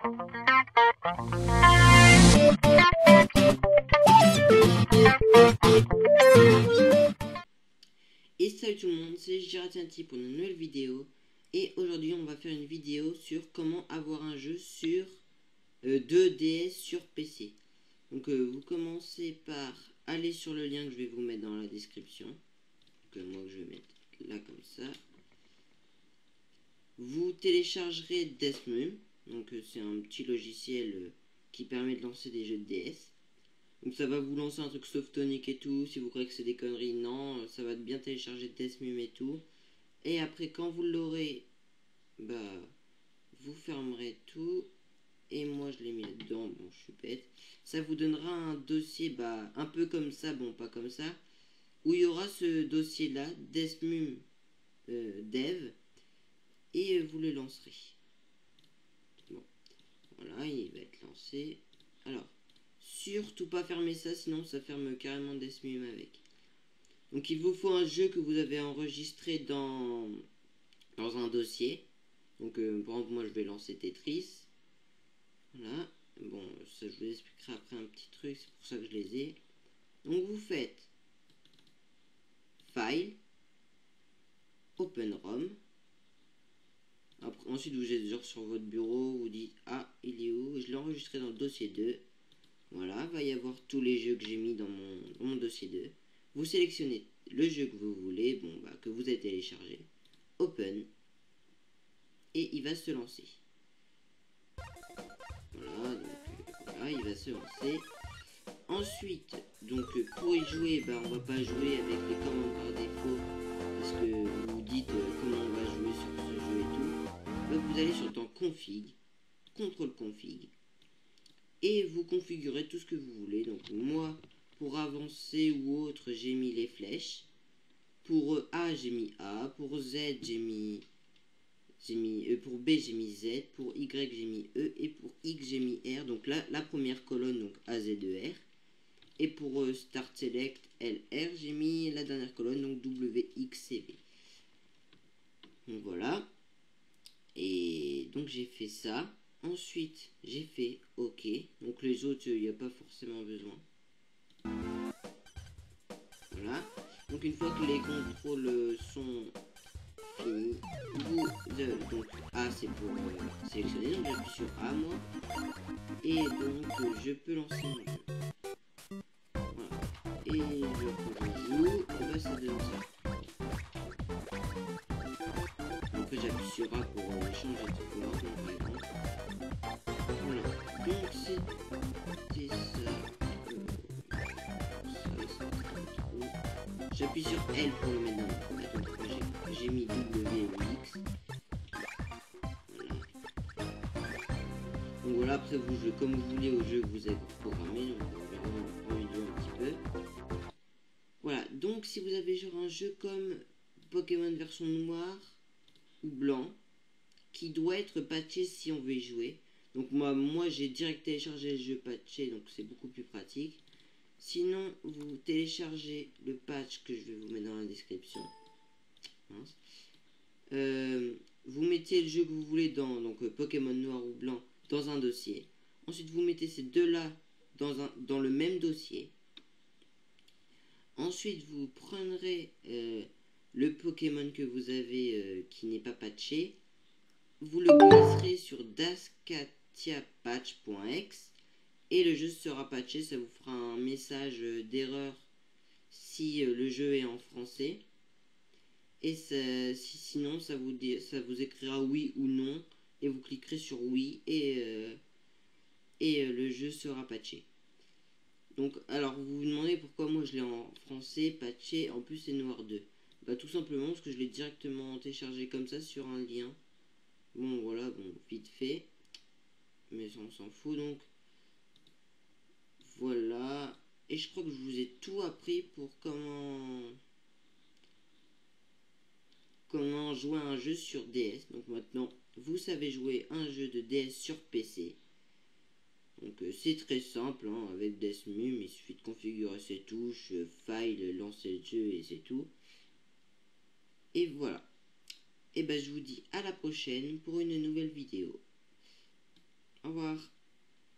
Et salut tout le monde, c'est Giratianti pour une nouvelle vidéo. Et aujourd'hui on va faire une vidéo sur comment avoir un jeu sur 2DS sur PC. Donc vous commencez par aller sur le lien que je vais vous mettre dans la description. Moi je vais mettre là comme ça. Vous téléchargerez Deathmoom. Donc c'est un petit logiciel qui permet de lancer des jeux de DS. Donc ça va vous lancer un truc Softonic et tout. Si vous croyez que c'est des conneries, non. Ça va bien télécharger Deathmoom et tout. Et après quand vous l'aurez, bah vous fermerez tout. Et moi je l'ai mis là-dedans, bon je suis bête. Ça vous donnera un dossier bah un peu comme ça, bon pas comme ça, où il y aura ce dossier là, Deathmoom Dev. Et vous le lancerez. Bon, voilà, il va être lancé. Alors, surtout pas fermer ça, sinon ça ferme carrément Deathmoom avec. Donc il vous faut un jeu que vous avez enregistré dans un dossier. Donc par exemple moi je vais lancer Tetris. Voilà, bon ça je vous expliquerai après un petit truc, c'est pour ça que je les ai. Donc vous faites File, Open ROM. Après, ensuite vous êtes genre sur votre bureau, vous dites ah il est où, je l'ai enregistré dans le dossier 2. Voilà, il va y avoir tous les jeux que j'ai mis dans mon dossier 2. Vous sélectionnez le jeu que vous voulez, bon bah que vous avez téléchargé, Open, et il va se lancer. Voilà, donc voilà, il va se lancer. Ensuite, donc pour y jouer, bah, on va pas jouer avec les commandes par défaut, parce que vous vous dites comment on va jouer sur ce jeu et tout. Donc vous allez sur le temps config, contrôle config, et vous configurez tout ce que vous voulez. Donc moi, pour avancer ou autre, j'ai mis les flèches. Pour A, j'ai mis A. Pour Z, j'ai mis pour B, j'ai mis Z. Pour Y, j'ai mis E. Et pour X, j'ai mis R. Donc là, la première colonne, donc A, Z, E, R. Et pour Start Select, L, R, j'ai mis la dernière colonne, donc W, X, C, V. Donc voilà. Et donc j'ai fait ça. Ensuite, j'ai fait OK. Donc les autres, il n'y a pas forcément besoin. Voilà. Donc une fois que les contrôles sont finis, donc A c'est pour sélectionner. Donc j'appuie sur A moi. Et donc je peux lancer mon jeu. Voilà. Et je joue. Et bah ça donne ça. Donc j'appuie sur A pour changer de couleur. Donc par exemple. Voilà. Donc c'était ça. J'appuie sur L pour le mettre dans le donc j'ai mis W ou X. Voilà. Donc voilà, après vous jouez comme vous voulez au jeu que vous avez programmé. Donc on verra en vidéo un petit peu. Voilà, donc si vous avez genre un jeu comme Pokémon version noire ou blanc, qui doit être patché si on veut y jouer. Donc moi j'ai direct téléchargé le jeu patché, donc c'est beaucoup plus pratique. Sinon, vous téléchargez le patch que je vais vous mettre dans la description. Vous mettez le jeu que vous voulez dans Pokémon noir ou blanc dans un dossier. Ensuite, vous mettez ces deux-là dans le même dossier. Ensuite, vous prendrez le Pokémon que vous avez qui n'est pas patché. Vous le glisserez sur daskatiapatch.exe. Et le jeu sera patché, ça vous fera un message d'erreur si le jeu est en français. Et sinon, ça vous écrira oui ou non. Et vous cliquerez sur oui et le jeu sera patché. Donc, alors vous vous demandez pourquoi moi je l'ai en français patché, en plus c'est noir 2. Bah tout simplement parce que je l'ai directement téléchargé comme ça sur un lien. Bon voilà, bon vite fait. Mais on s'en fout donc. Voilà, et je crois que je vous ai tout appris pour comment jouer à un jeu sur DS. Donc maintenant, vous savez jouer un jeu de DS sur PC. Donc c'est très simple, hein, avec Deathmoom, il suffit de configurer ses touches, file, lancer le jeu et c'est tout. Et voilà. Et ben je vous dis à la prochaine pour une nouvelle vidéo. Au revoir. revoir.